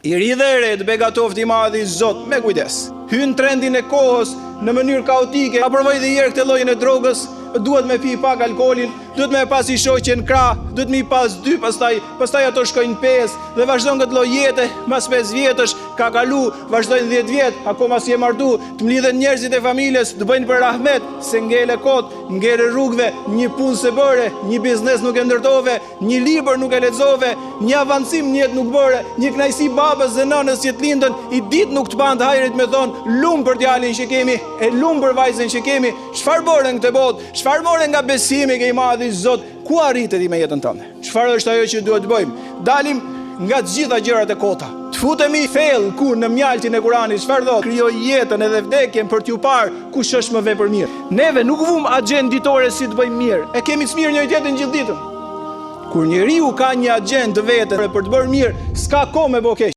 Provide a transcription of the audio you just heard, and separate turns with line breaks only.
I ri dhe ere të begatoft I madhi Zot me kujdes. Hyn trendin e kohës në mënyrë kaotike. A provoj dhe herë këtë llojin e drogës, duhet me pi pak alkoolin, duhet me pas I shoqen krah, duhet me pas 2, pastaj ato shkojnë 5 dhe vazhdon këtë lloj jete, mas 5 vjetësh ka kalu, vazhdojnë 10 vjet, akoma si e martu, të mlidhen njerëzit e familjes, të bëjnë për rahmet, se ngele kot, ngele rrugëve, një punë se bëre, një biznes nuk e ndërtove, një libër nuk e lexove, një avancim në jetë nuk bëre, një kënaqësi babës dhe nënës që të lindën, I ditë nuk të band hajrit me thon, lum për djalin që kemi, e lum për vajzën që kemi, çfarë bërën këtë botë, çfarë morën nga besimi ke I madhi Zot, ku arritet I me jetën tënde? Çfarë është ajo që duhet të bëjmë? Dalim nga të gjitha gjërat e kota. Të futemi thellë ku në mjaltin e Kuranit, çfarë thotë? Krijoj jetën edhe vdekjen për t'ju parë kush është më vepër mirë. Neve nuk vum agjend ditore si të bëjmë mirë. E kemi të mirë njëri tjetrin gjithë ditën. Kur njeriu ka një agjend të vetë për të bërë mirë, s'ka kohë me bo keq.